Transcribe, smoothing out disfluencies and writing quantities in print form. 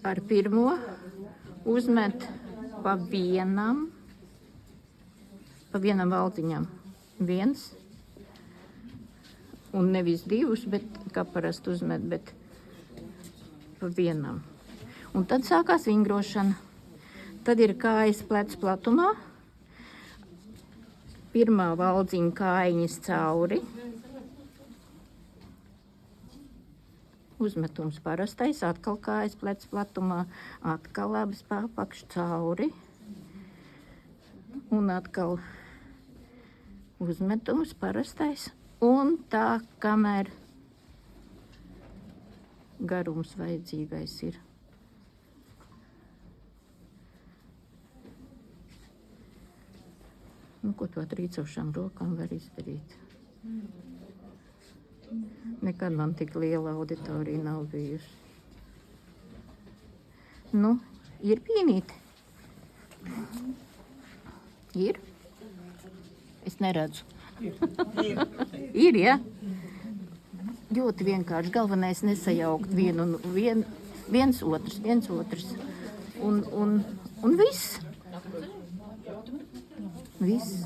Ar pirmo uzmet pa vienam valdziņam. Viens. Un nevis divus, bet kā parasti uzmet, bet pa vienam. Un tad sākās vingrošana. Tad ir kājas plecs platumā. Pirmā valdziņa kājiņas cauri. Uzmetums parastais, atkal kājas plecs platumā, atkal abas pārpakš cauri. Un atkal uzmetums parastais. Un tā, kamēr garums vajadzīgais ir. Nu, ko to trīcošām rokām var izdarīt? Nekad man tik liela auditorija nav bijusi. Nu, ir pīnīti? Ir? Es neredzu. Ir, ja? Ļoti vienkārši. Galvenais nesajaukt viens otrs. Un viss. Viss.